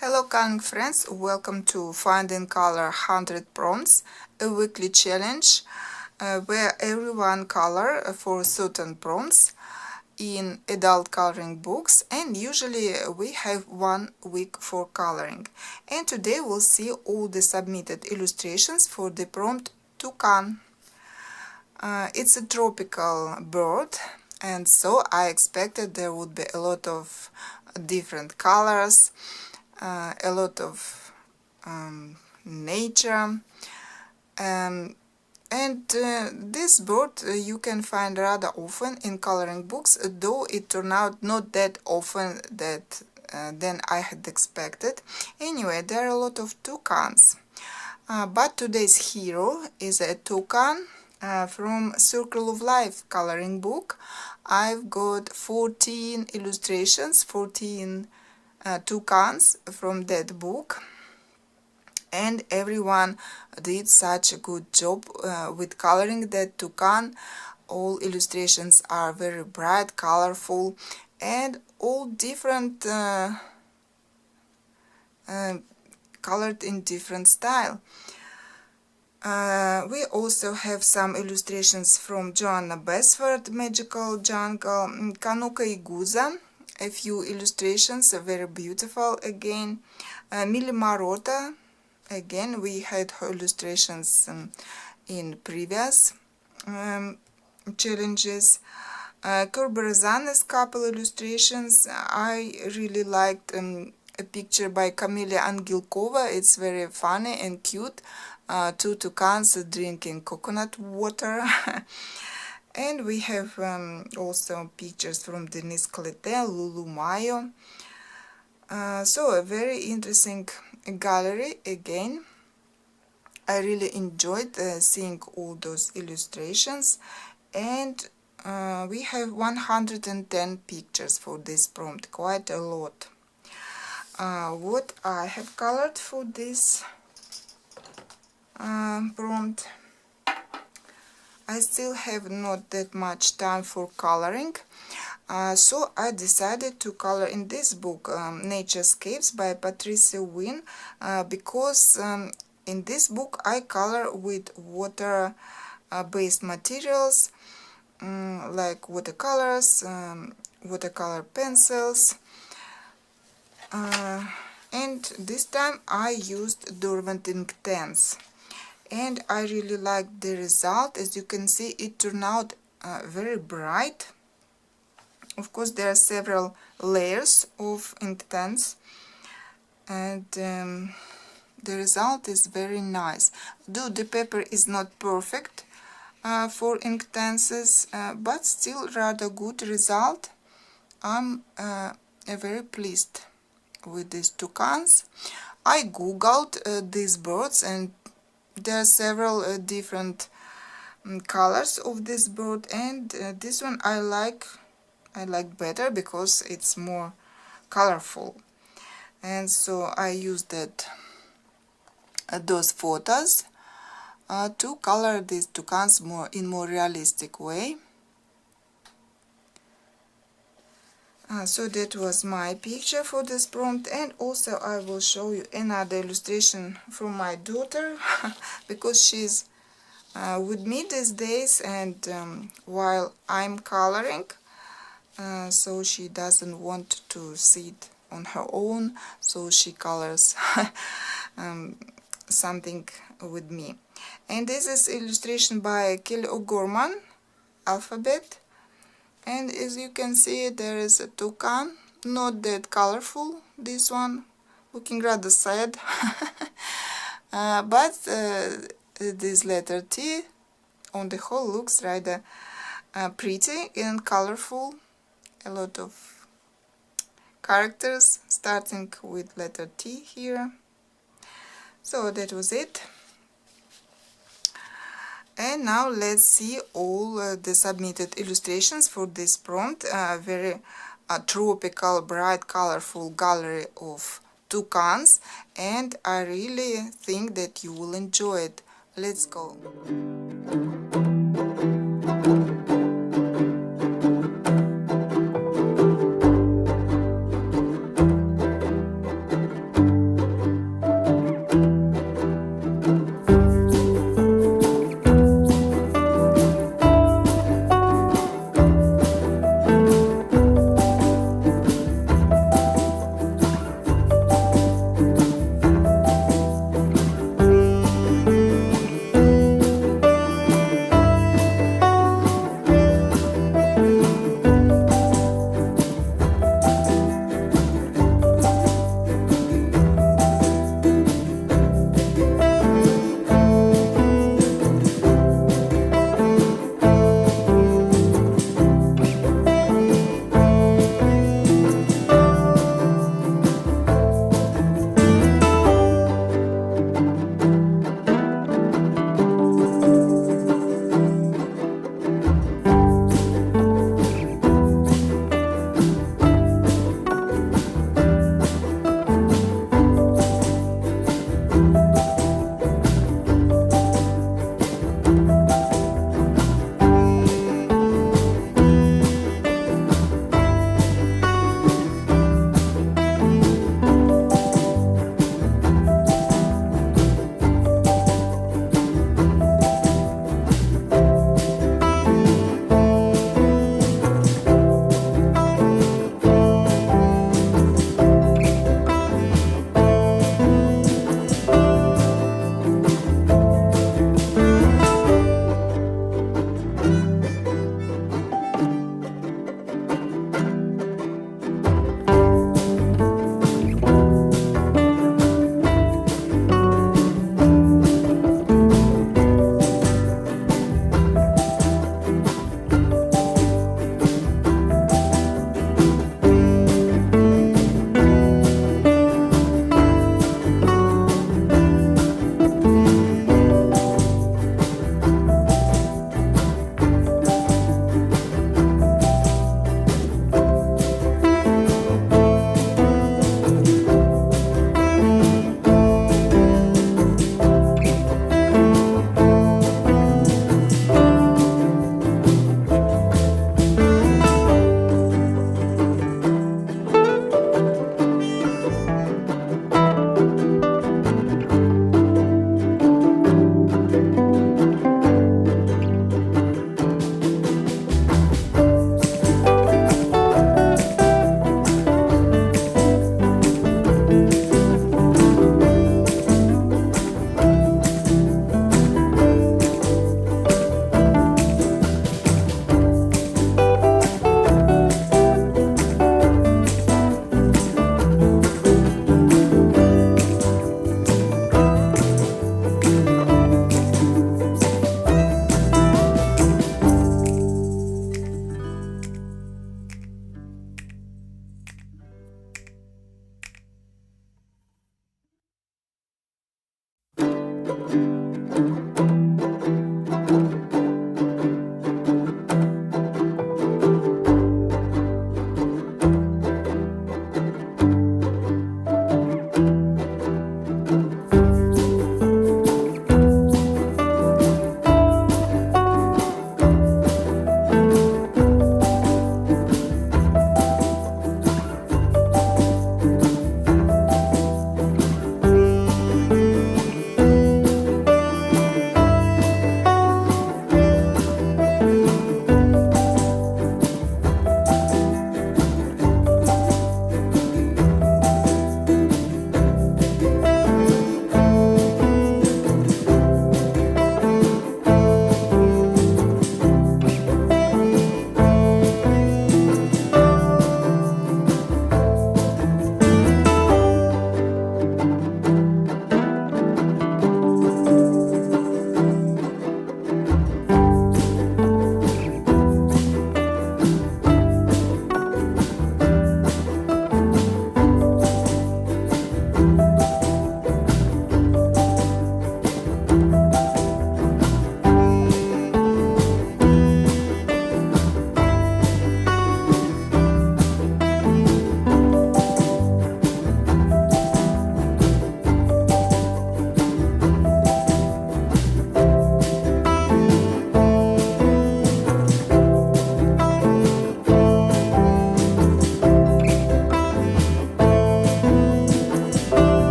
Hello coloring friends, welcome to Finding Color 100 Prompts, a weekly challenge where everyone color for certain prompts in adult coloring books, and usually we have 1 week for coloring. And today we'll see all the submitted illustrations for the prompt toucan. It's a tropical bird, and so I expected there would be a lot of different colors, a lot of nature, and this bird you can find rather often in coloring books, though it turned out not that often than I had expected. Anyway, there are a lot of toucans, but today's hero is a toucan from Circle of Life coloring book. I've got 14 illustrations, 14 toucans from that book, and everyone did such a good job with coloring that toucan. All illustrations are very bright, colorful, and all different colored in different style. We also have some illustrations from Joanna Basford, Magical Jungle, Kanuka Iguza. A few illustrations are very beautiful again. Mili Marota, again we had her illustrations in previous challenges. Corberazana's couple illustrations. I really liked a picture by Kamila Angilkova. It's very funny and cute. 2 toucans drinking coconut water. And we have also pictures from Denise Cletel, Lulu Mayo. So a very interesting gallery again. I really enjoyed seeing all those illustrations, and we have 110 pictures for this prompt, quite a lot. What I have colored for this prompt, I still have not that much time for coloring, so I decided to color in this book, Naturescapes by Patricia Wynne, because in this book I color with water-based materials, like watercolors, watercolor pencils, and this time I used Derwent Ink 10s. And I really like the result. As you can see, it turned out very bright. Of course, there are several layers of ink tents, and the result is very nice. Though the paper is not perfect for ink tents, but still rather good result. I'm very pleased with these toucans. I googled these birds, and there are several different colors of this bird, and this one I like better because it's more colorful, and so I used those photos to color these toucans in more realistic way. So that was my picture for this prompt, and also I will show you another illustration from my daughter because she's with me these days, and while I'm coloring, so she doesn't want to sit on her own, so she colors something with me. And this is illustration by Kelly O'Gorman, Alphabet. And as you can see, there is a toucan, not that colorful, this one, looking rather sad. But this letter T on the whole looks rather pretty and colorful. A lot of characters starting with letter T here. So that was it. And now let's see all the submitted illustrations for this prompt. Very tropical, bright, colorful gallery of toucans, and I really think that you will enjoy it. Let's go.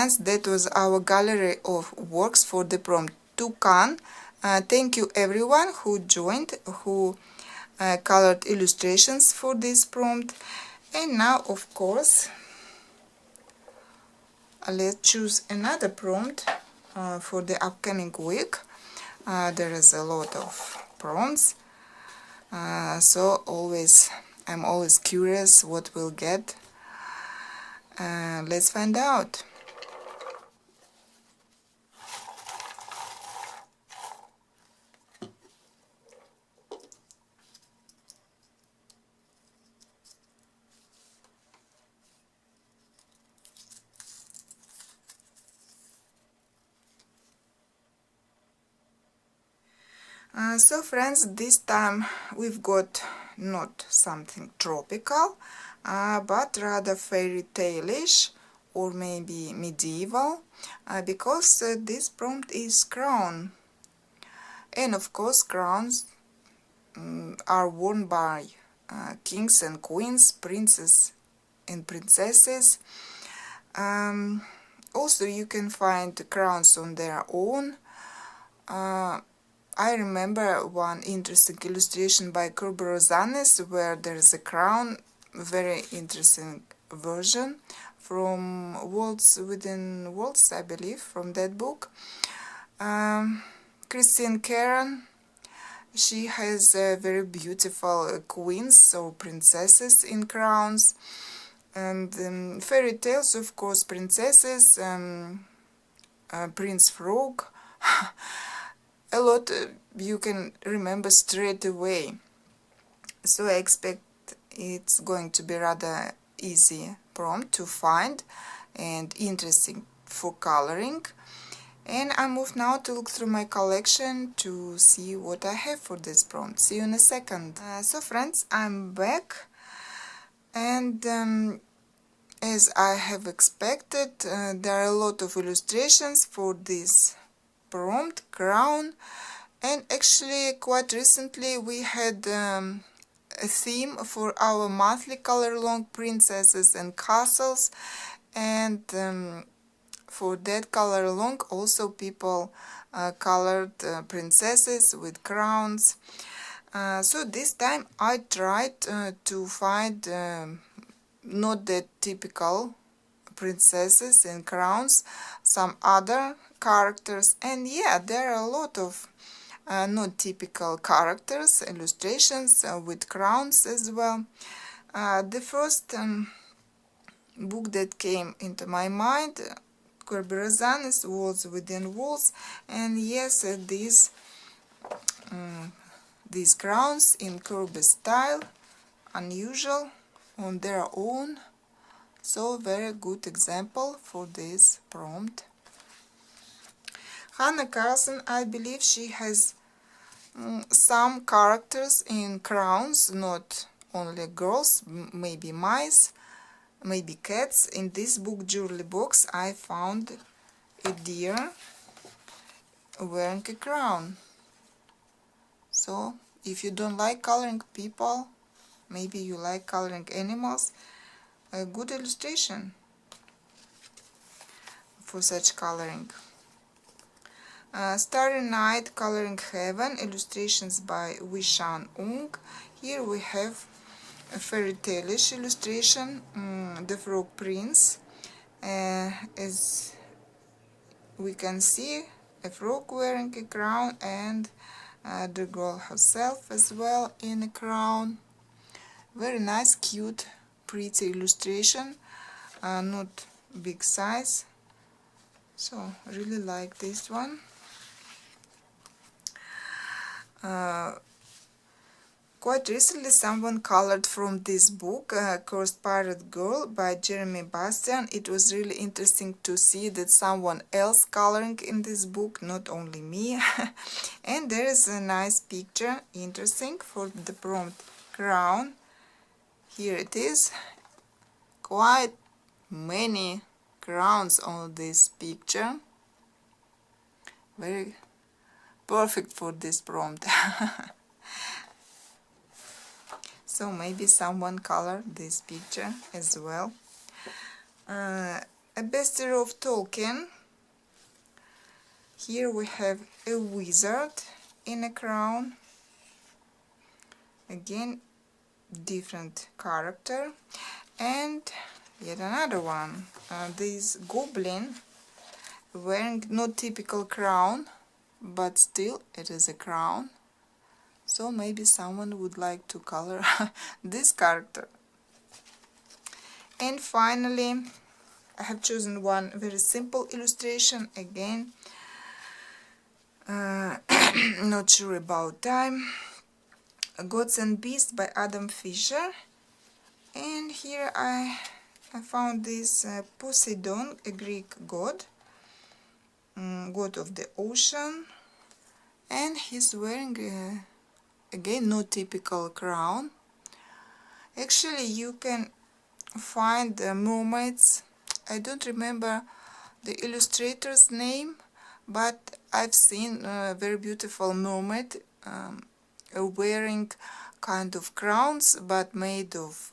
friends, that was our gallery of works for the prompt toucan. Thank you everyone who joined, who colored illustrations for this prompt. And now, of course, let's choose another prompt for the upcoming week. There is a lot of prompts, so I'm always curious what we'll get. Let's find out. So friends, this time we've got not something tropical, but rather fairy tale-ish or maybe medieval, because this prompt is crown. And of course crowns are worn by kings and queens, princes and princesses. Also you can find crowns on their own. I remember one interesting illustration by Rosanes where there is a crown, very interesting version from Worlds Within Worlds, I believe, from that book. Christine Karen, she has very beautiful queens or princesses in crowns, and fairy tales, of course, princesses, Prince Frog. A lot you can remember straight away, so I expect it's going to be rather easy prompt to find and interesting for coloring. And I move now to look through my collection to see what I have for this prompt. See you in a second. So friends, I'm back, and as I have expected, there are a lot of illustrations for this prompt crown. And actually quite recently we had a theme for our monthly color long princesses and castles, and for that color long also people colored princesses with crowns. So this time I tried to find not that typical princesses and crowns, some other characters, and yeah, there are a lot of not typical characters, illustrations with crowns as well. The first book that came into my mind, Rosanes, Worlds Within Worlds, and yes, these crowns in Kirby style, unusual on their own, so very good example for this prompt. Hannah Carson, I believe she has some characters in crowns, not only girls, maybe mice, maybe cats. In this book, Jewelry Box, I found a deer wearing a crown. So, if you don't like coloring people, maybe you like coloring animals, a good illustration for such coloring. Starry Night, Coloring Heaven, illustrations by Wishan Ung. Here we have a fairy tale-ish illustration, the Frog Prince. As we can see, a frog wearing a crown, and the girl herself as well in a crown. Very nice, cute, pretty illustration, not big size, so really like this one. Quite recently someone colored from this book, Cursed Pirate Girl by Jeremy Bastian. It was really interesting to see that someone else coloring in this book, not only me. And there is a nice picture, interesting, for the prompt crown. Here it is, quite many crowns on this picture, very perfect for this prompt. So maybe someone colored this picture as well. a bestiary of Tolkien. Here we have a wizard in a crown. Again, different character. And yet another one. This goblin wearing not typical crown, but still it is a crown. So maybe someone would like to color this character. And finally, I have chosen one very simple illustration. Again, not sure about time. Gods and Beasts by Adam Fisher. And here I found this Poseidon, a Greek god, god of the ocean, and he's wearing again no typical crown. Actually, you can find mermaids. I don't remember the illustrator's name, but I've seen a very beautiful mermaid wearing kind of crowns, but made of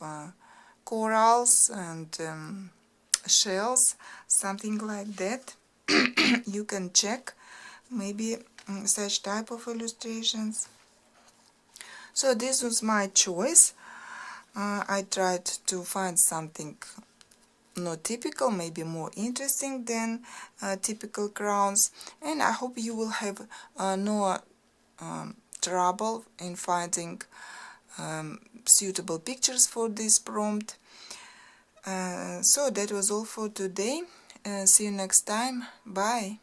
corals and shells, something like that. You can check maybe such type of illustrations. So this was my choice. I tried to find something not typical, maybe more interesting than typical crowns, and I hope you will have no trouble in finding suitable pictures for this prompt. So that was all for today. See you next time. Bye.